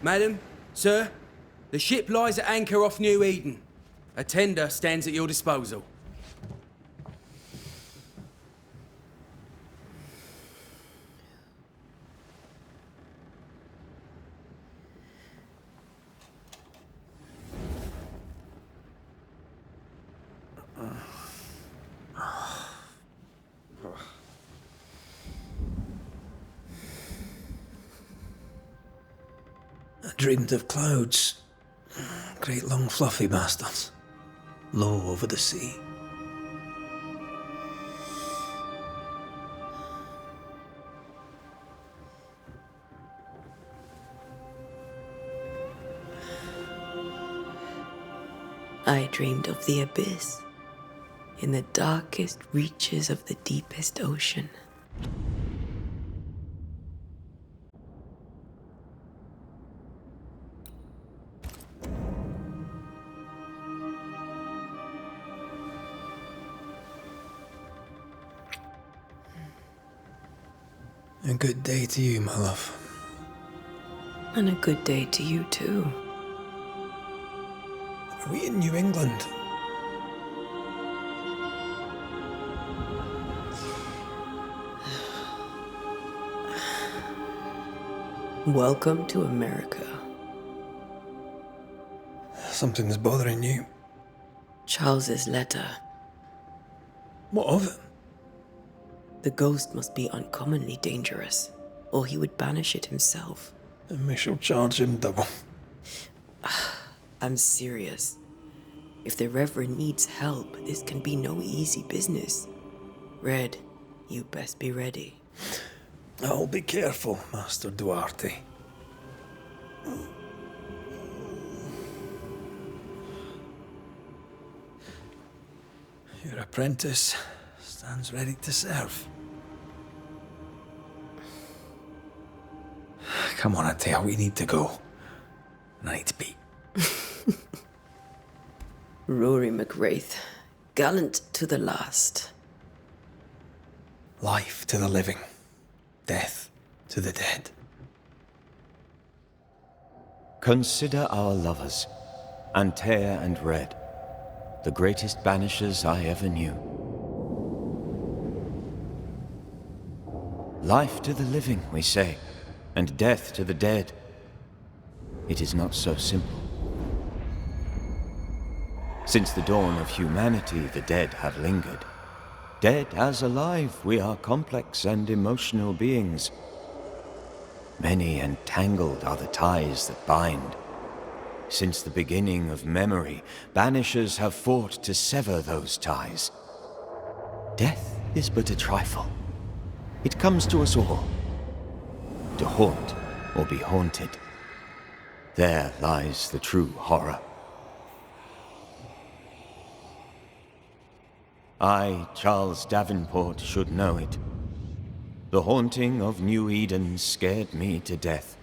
Madam, sir, the ship lies at anchor off New Eden. A tender stands at your disposal. I dreamed of clouds. Great long fluffy bastards. Low over the sea. I dreamed of the abyss, in the darkest reaches of the deepest ocean. A good day to you, my love. And a good day to you, too. Are we in New England? Welcome to America. Something's bothering you. Charles's letter. What of it? The ghost must be uncommonly dangerous, or he would banish it himself. And we shall charge him double. I'm serious. If the Reverend needs help, this can be no easy business. Red, you best be ready. I'll be careful, Master Duarte. Your apprentice stands ready to serve. Come on, Atea, we need to go. Night beat. Rory McWraith, gallant to the last. Life to the living, death to the dead. Consider our lovers, Antea and Red, the greatest banishers I ever knew. Life to the living, we say, and death to the dead. It is not so simple. Since the dawn of humanity, the dead have lingered. Dead as alive, we are complex and emotional beings. Many and tangled are the ties that bind. Since the beginning of memory, banishers have fought to sever those ties. Death is but a trifle. It comes to us all. To haunt or be haunted. There lies the true horror. I, Charles Davenport, should know it. The haunting of New Eden scared me to death.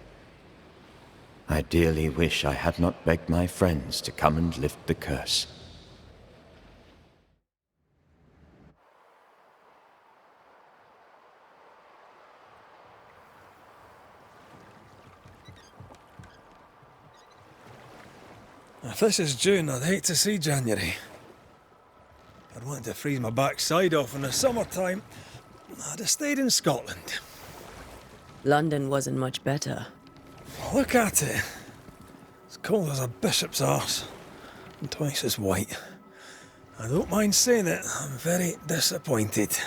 I dearly wish I had not begged my friends to come and lift the curse. If this is June, I'd hate to see January. I'd want to freeze my backside off in the summertime. I'd have stayed in Scotland. London wasn't much better. Look at it. It's cold as a bishop's arse. And twice as white. I don't mind saying it, I'm very disappointed.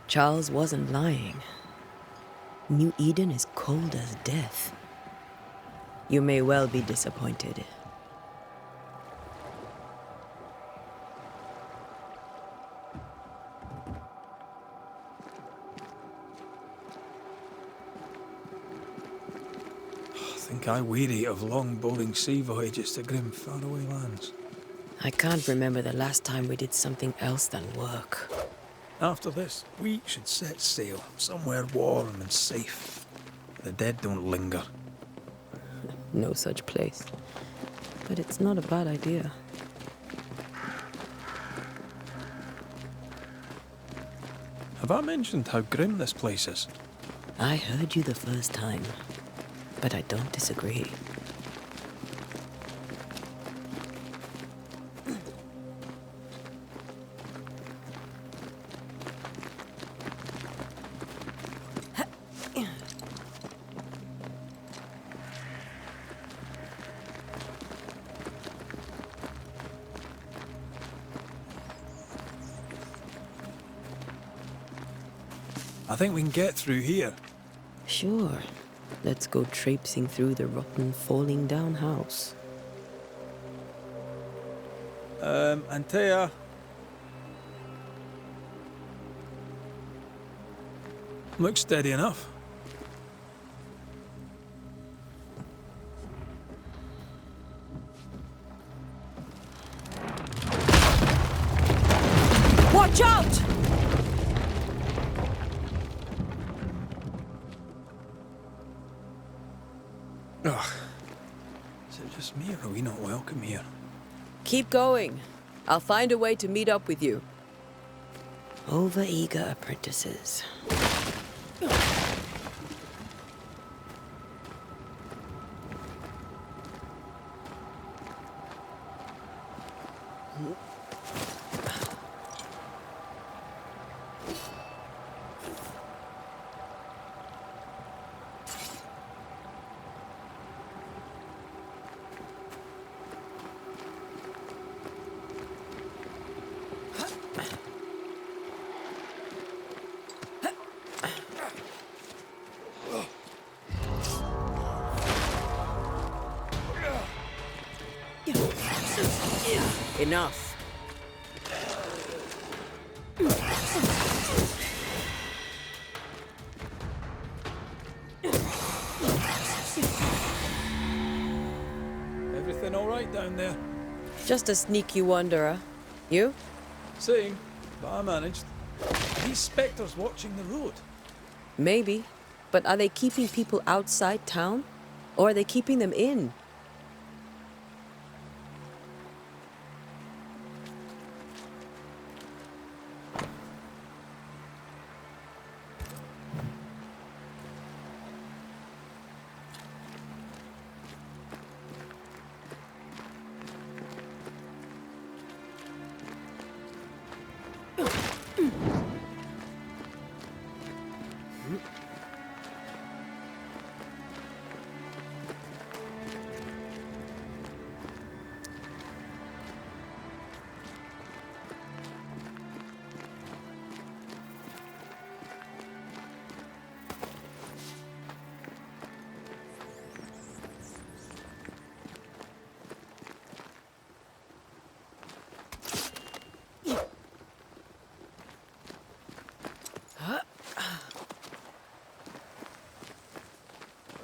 Charles wasn't lying. New Eden is cold as death. You may well be disappointed. I think I weary of long, boring sea voyages to grim, faraway lands. I can't remember the last time we did something else than work. After this, we should set sail somewhere warm and safe. The dead don't linger. No such place. But it's not a bad idea. Have I mentioned how grim this place is? I heard you the first time, but I don't disagree. I think we can get through here. Sure. Let's go traipsing through the rotten, falling down house. Antea. Looks steady enough. Watch out! Ugh. Is it just me, or are we not welcome here? Keep going. I'll find a way to meet up with you. Over-eager apprentices. Enough. Everything all right down there? Just a sneaky wanderer. You? Same, but I managed. Are these spectres watching the road? Maybe. But are they keeping people outside town? Or are they keeping them in?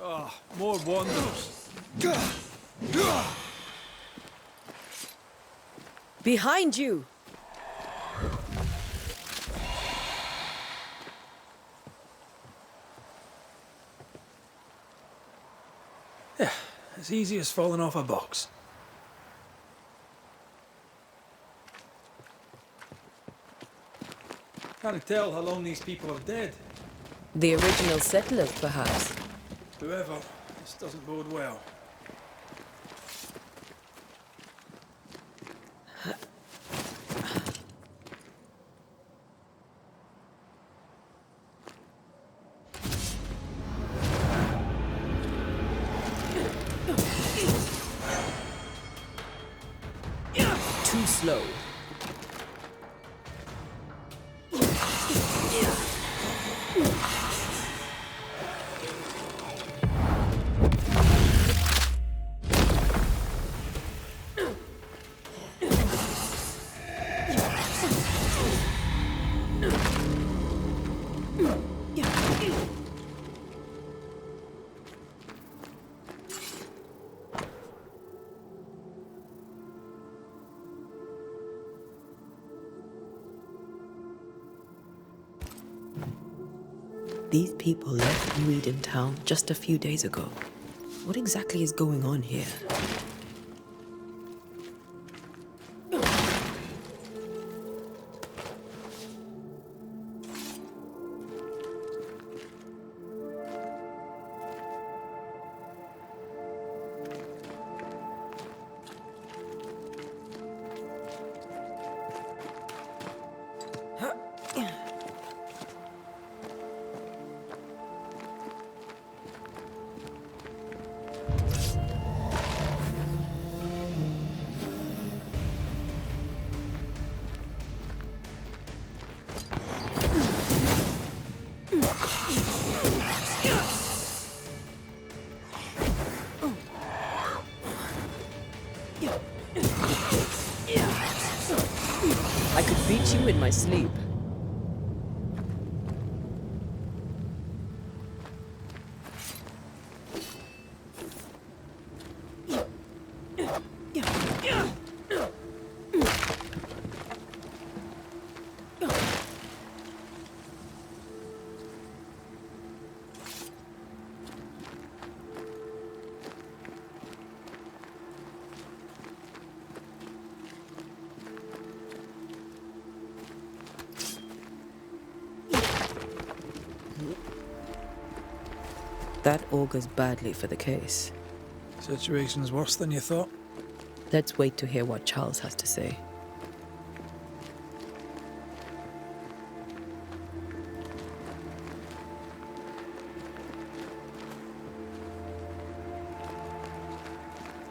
Ah, more wanderers. Behind you! Yeah, as easy as falling off a box. Can't tell how long these people are dead. The original settlers, perhaps. Whoever, this doesn't bode well. Too slow. These people left New Eden town just a few days ago. What exactly is going on here? beat you in my sleep. That augurs badly for the case. Situation's worse than you thought. Let's wait to hear what Charles has to say.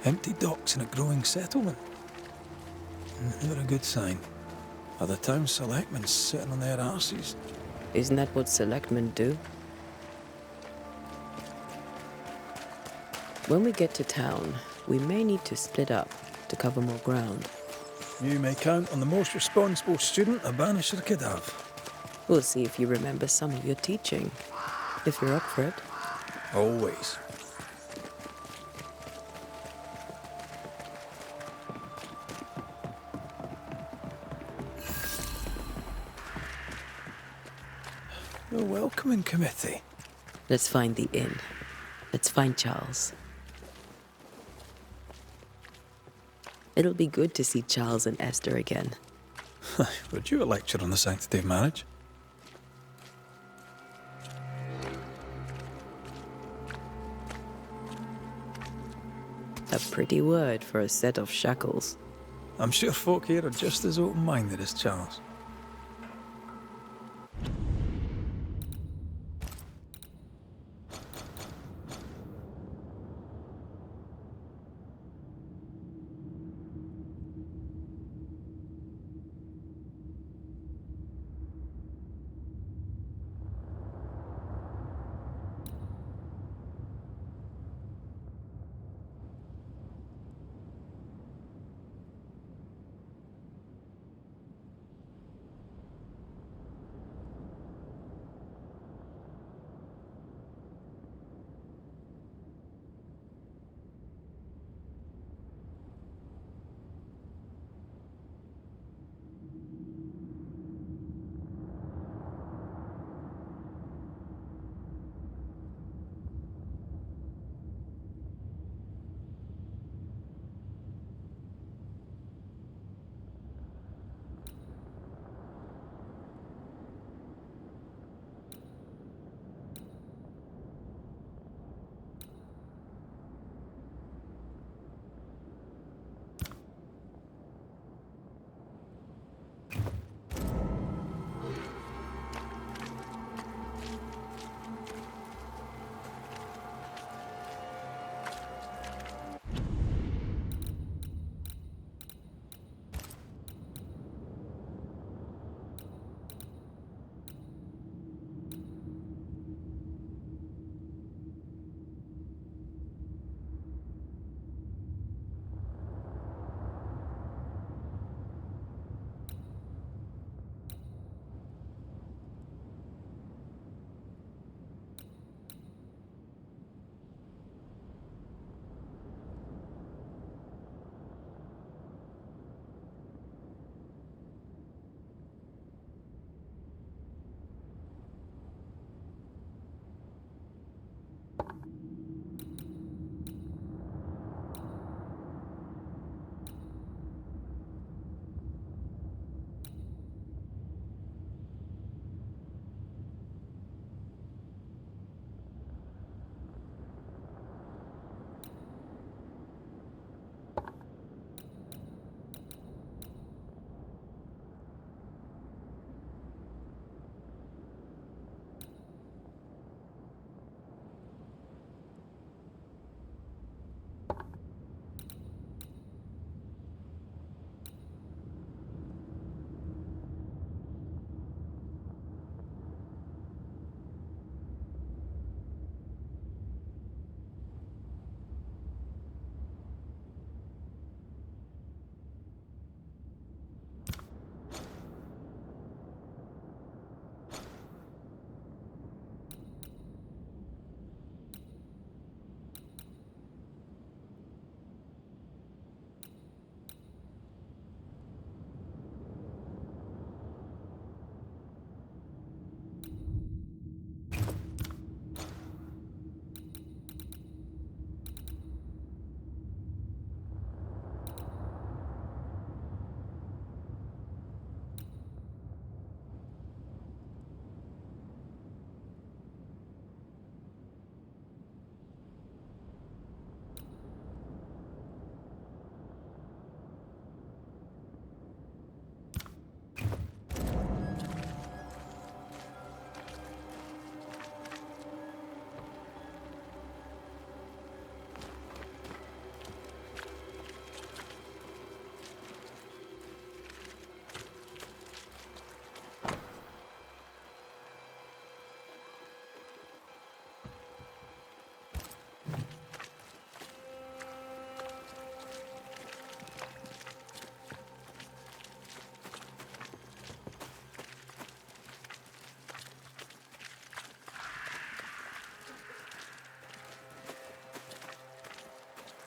Empty docks in a growing settlement. Never a good sign. Are the town selectmen sitting on their arses? Isn't that what selectmen do? When we get to town, we may need to split up to cover more ground. You may count on the most responsible student a Banisher could have. We'll see if you remember some of your teaching, if you're up for it. Always. The welcoming committee. Let's find the inn. Let's find Charles. It'll be good to see Charles and Esther again. Would you a lecture on the sanctity of marriage? A pretty word for a set of shackles. I'm sure folk here are just as open-minded as Charles.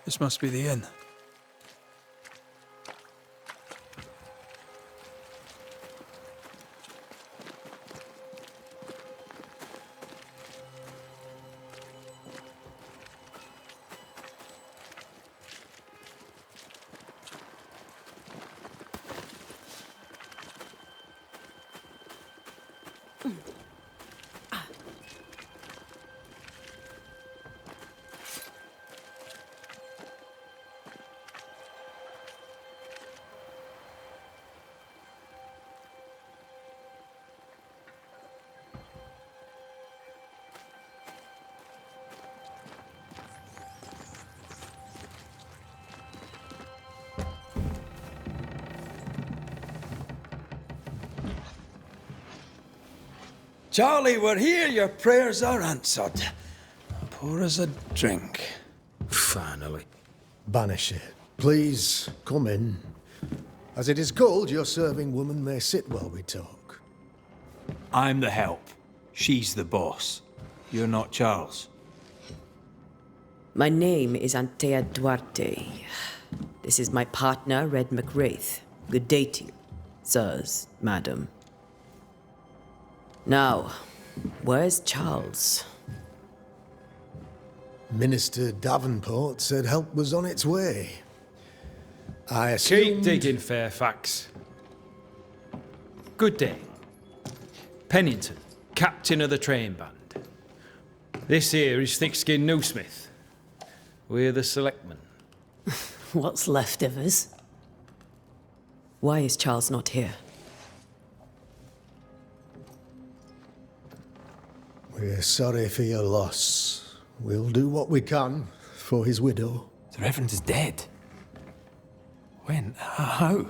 This must be the inn. Charlie, we're here. Your prayers are answered. Pour us a drink. Finally. Banisher, please come in. As it is cold, your serving woman may sit while we talk. I'm the help. She's the boss. You're not Charles. My name is Antea Duarte. This is my partner, Red McWraith. Good day to you, sirs, madam. Now, where's Charles? Minister Davenport said help was on its way. I assumed... Keep digging, Fairfax. Good day. Pennington, captain of the train band. This here is Thick-Skinned Newsmith. We're the selectmen. What's left of us? Why is Charles not here? We're sorry for your loss. We'll do what we can for his widow. The Reverend is dead. When? How?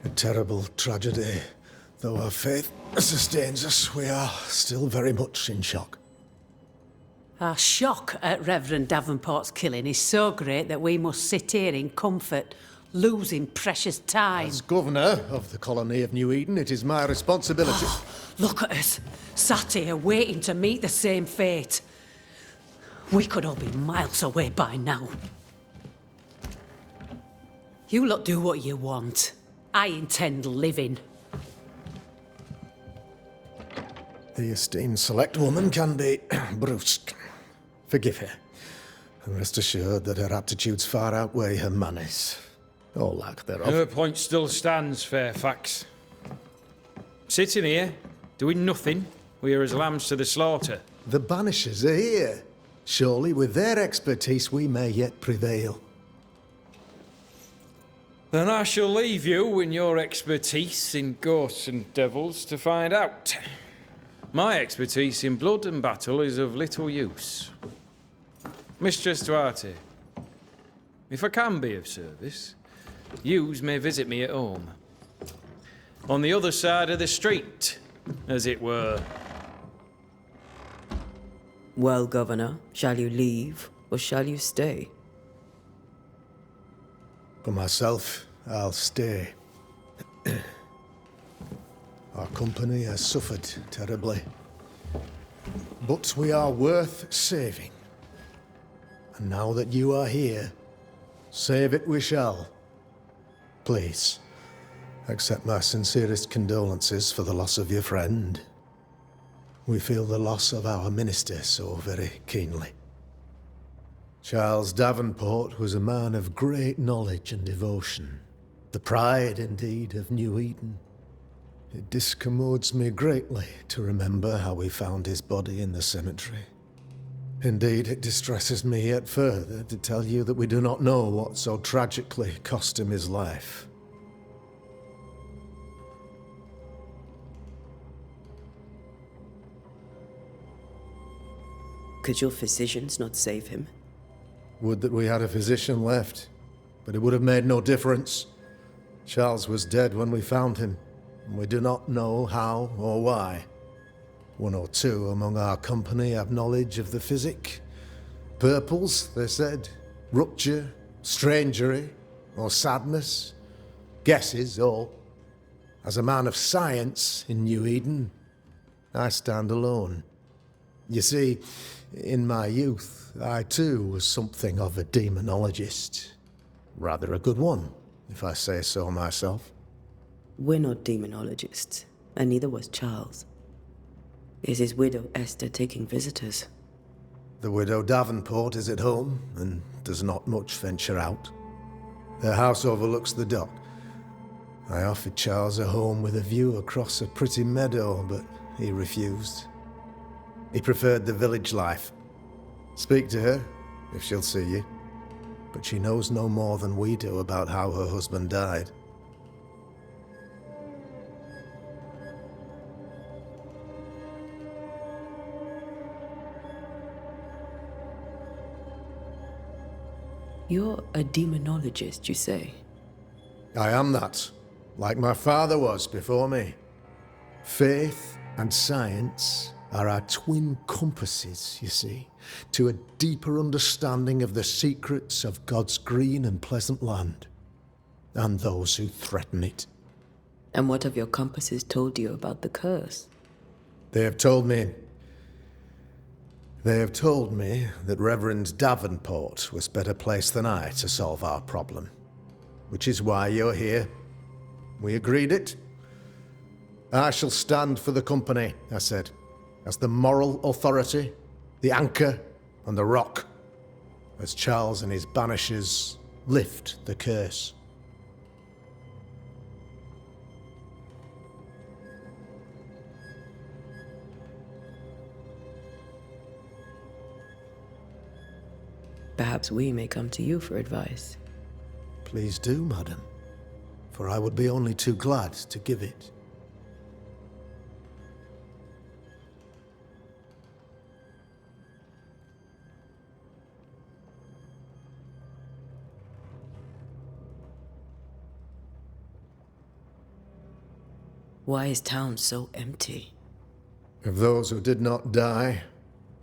A terrible tragedy. Though our faith sustains us, we are still very much in shock. Our shock at Reverend Davenport's killing is so great that we must sit here in comfort, losing precious time. As governor of the colony of New Eden, it is my responsibility... Look at us, sat here waiting to meet the same fate. We could all be miles away by now. You lot do what you want. I intend living. The esteemed select woman can be brusque. Forgive her. And rest assured that her aptitudes far outweigh her manners. Or lack thereof. Her point still stands, Fairfax. Sitting here, doing nothing, we're as lambs to the slaughter. The Banishers are here. Surely with their expertise we may yet prevail. Then I shall leave you and your expertise in ghosts and devils to find out. My expertise in blood and battle is of little use. Mistress Duarte, if I can be of service, yous may visit me at home. On the other side of the street, as it were. Well, Governor, shall you leave or shall you stay? For myself, I'll stay. Our company has suffered terribly. But we are worth saving. And now that you are here, save it we shall. Please, accept my sincerest condolences for the loss of your friend. We feel the loss of our minister so very keenly. Charles Davenport was a man of great knowledge and devotion. The pride, indeed, of New Eden. It discommodes me greatly to remember how we found his body in the cemetery. Indeed, it distresses me yet further to tell you that we do not know what so tragically cost him his life. Could your physicians not save him? Would that we had a physician left, but it would have made no difference. Charles was dead when we found him, and we do not know how or why. One or two among our company have knowledge of the physic. Purples, they said, rupture, strangery, or sadness. Guesses, all. As a man of science in New Eden, I stand alone. You see, in my youth, I too was something of a demonologist. Rather a good one, if I say so myself. We're not demonologists, and neither was Charles. Is his widow Esther taking visitors? The widow Davenport is at home and does not much venture out. Their house overlooks the dock. I offered Charles a home with a view across a pretty meadow, but he refused. He preferred the village life. Speak to her, if she'll see you. But she knows no more than we do about how her husband died. You're a demonologist, you say? I am that, like my father was before me. Faith and science are our twin compasses, you see, to a deeper understanding of the secrets of God's green and pleasant land, and those who threaten it. And what have your compasses told you about the curse? They have told me that Reverend Davenport was better placed than I to solve our problem, which is why you're here. We agreed it. I shall stand for the company, I said, as the moral authority, the anchor, and the rock, as Charles and his Banishers lift the curse. Perhaps we may come to you for advice. Please do, madam, for I would be only too glad to give it. Why is town so empty? Of those who did not die,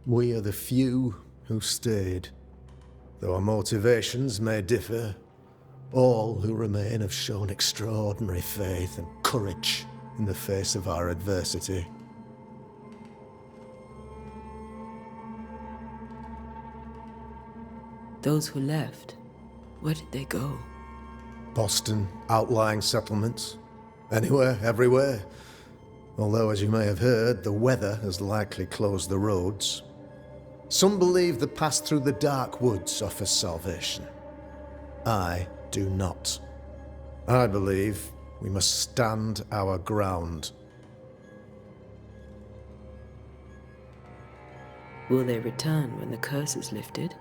we are the few who stayed. Though our motivations may differ, all who remain have shown extraordinary faith and courage in the face of our adversity. Those who left, where did they go? Boston, outlying settlements. Anywhere, everywhere. Although, as you may have heard, the weather has likely closed the roads. Some believe the path through the dark woods offers salvation. I do not. I believe we must stand our ground. Will they return when the curse is lifted?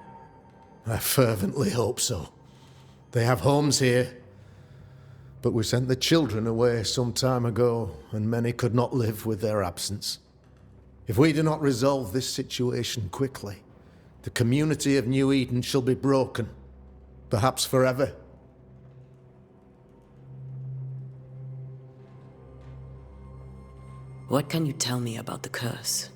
I fervently hope so. They have homes here. But we sent the children away some time ago, and many could not live with their absence. If we do not resolve this situation quickly, the community of New Eden shall be broken, perhaps forever. What can you tell me about the curse?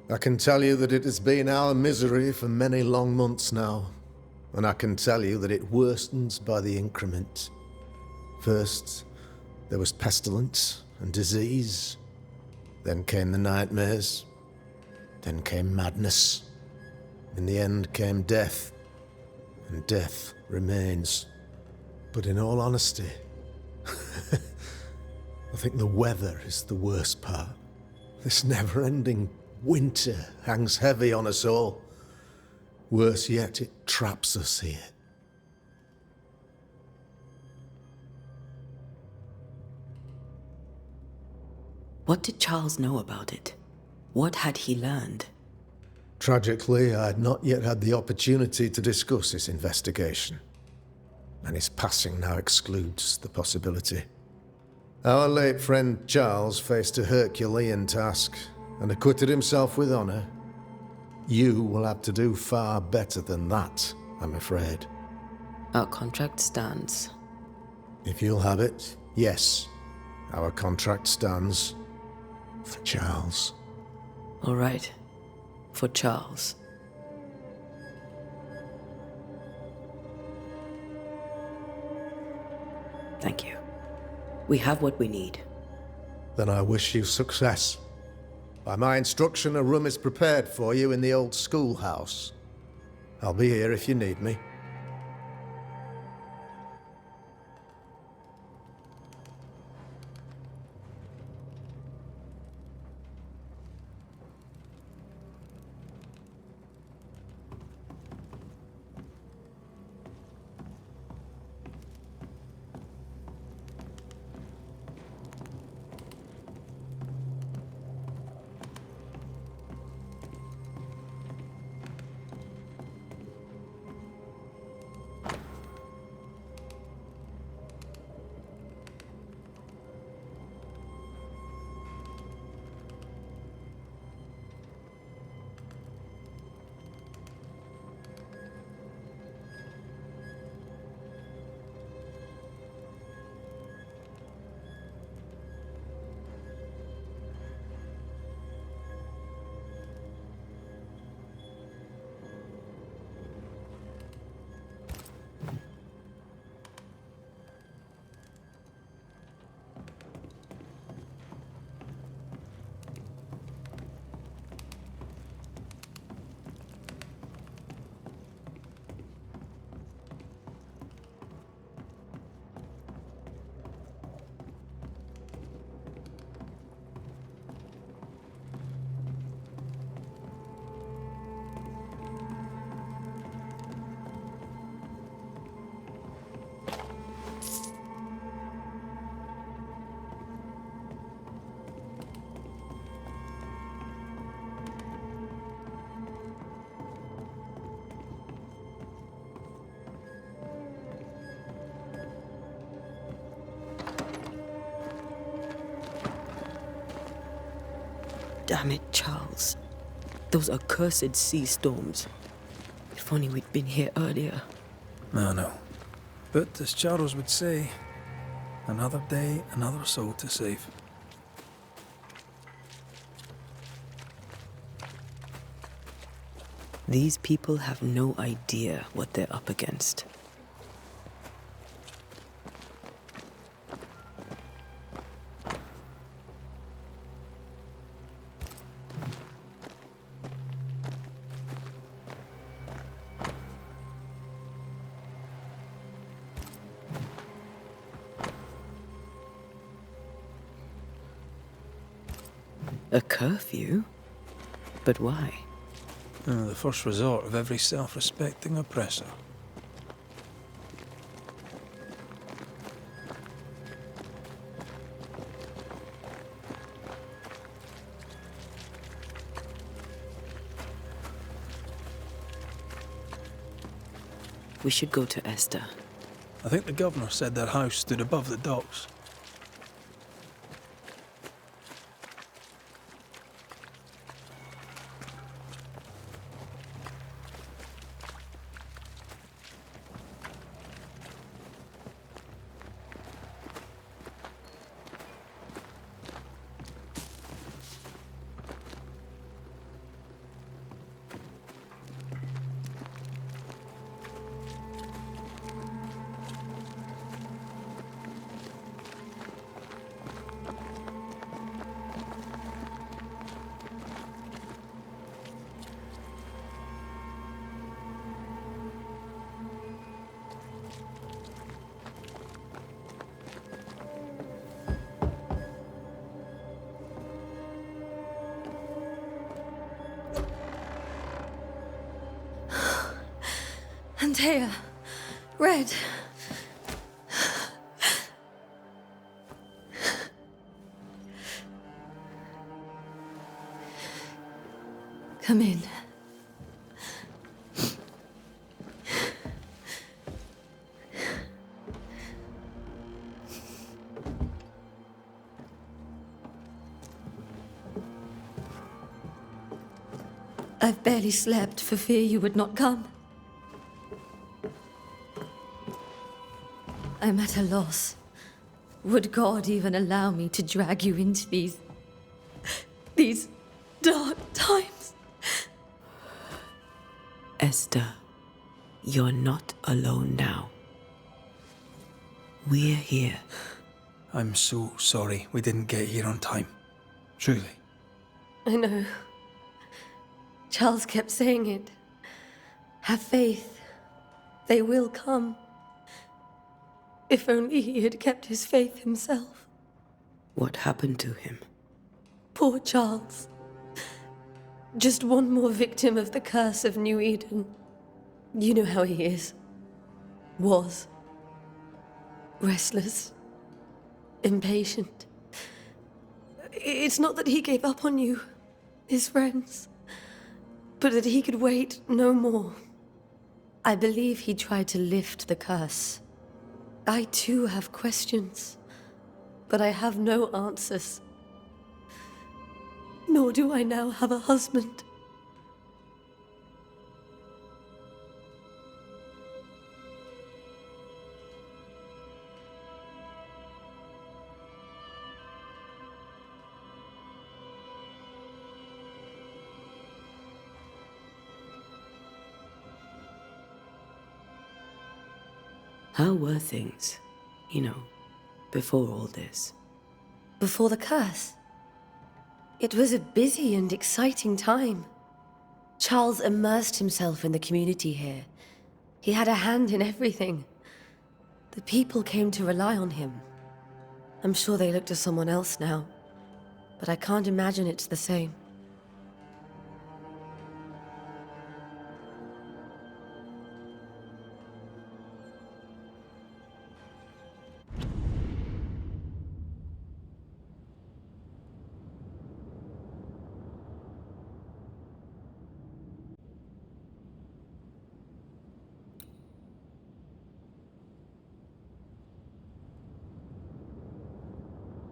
I can tell you that it has been our misery for many long months now, and I can tell you that it worstens by the increment. First, there was pestilence and disease. Then came the nightmares. Then came madness. In the end came death. And death remains. But in all honesty, I think the weather is the worst part. This never-ending winter hangs heavy on us all. Worse yet, it traps us here. What did Charles know about it? What had he learned? Tragically, I had not yet had the opportunity to discuss his investigation, and his passing now excludes the possibility. Our late friend Charles faced a Herculean task and acquitted himself with honor. You will have to do far better than that, I'm afraid. Our contract stands. If you'll have it, yes, our contract stands. For Charles. All right. For Charles. Thank you. We have what we need. Then I wish you success. By my instruction, a room is prepared for you in the old schoolhouse. I'll be here if you need me. Damn it, Charles. Those accursed sea storms. If only we'd been here earlier. No. But as Charles would say, another day, another soul to save. These people have no idea what they're up against. A curfew? But why? The first resort of every self-respecting oppressor. We should go to Esther. I think the governor said their house stood above the docks. Antea, Red. Come in. I've barely slept for fear you would not come. I'm at a loss. Would God even allow me to drag you into these dark times? Esther, you're not alone now. We're here. I'm so sorry we didn't get here on time. Truly. I know. Charles kept saying it. Have faith. They will come. If only he had kept his faith himself. What happened to him? Poor Charles. Just one more victim of the curse of New Eden. You know how he is. Was. Restless. Impatient. It's not that he gave up on you, his friends, but that he could wait no more. I believe he tried to lift the curse. I too have questions, but I have no answers. Nor do I now have a husband. How were things, before all this? Before the curse? It was a busy and exciting time. Charles immersed himself in the community here. He had a hand in everything. The people came to rely on him. I'm sure they look to someone else now, but I can't imagine it's the same.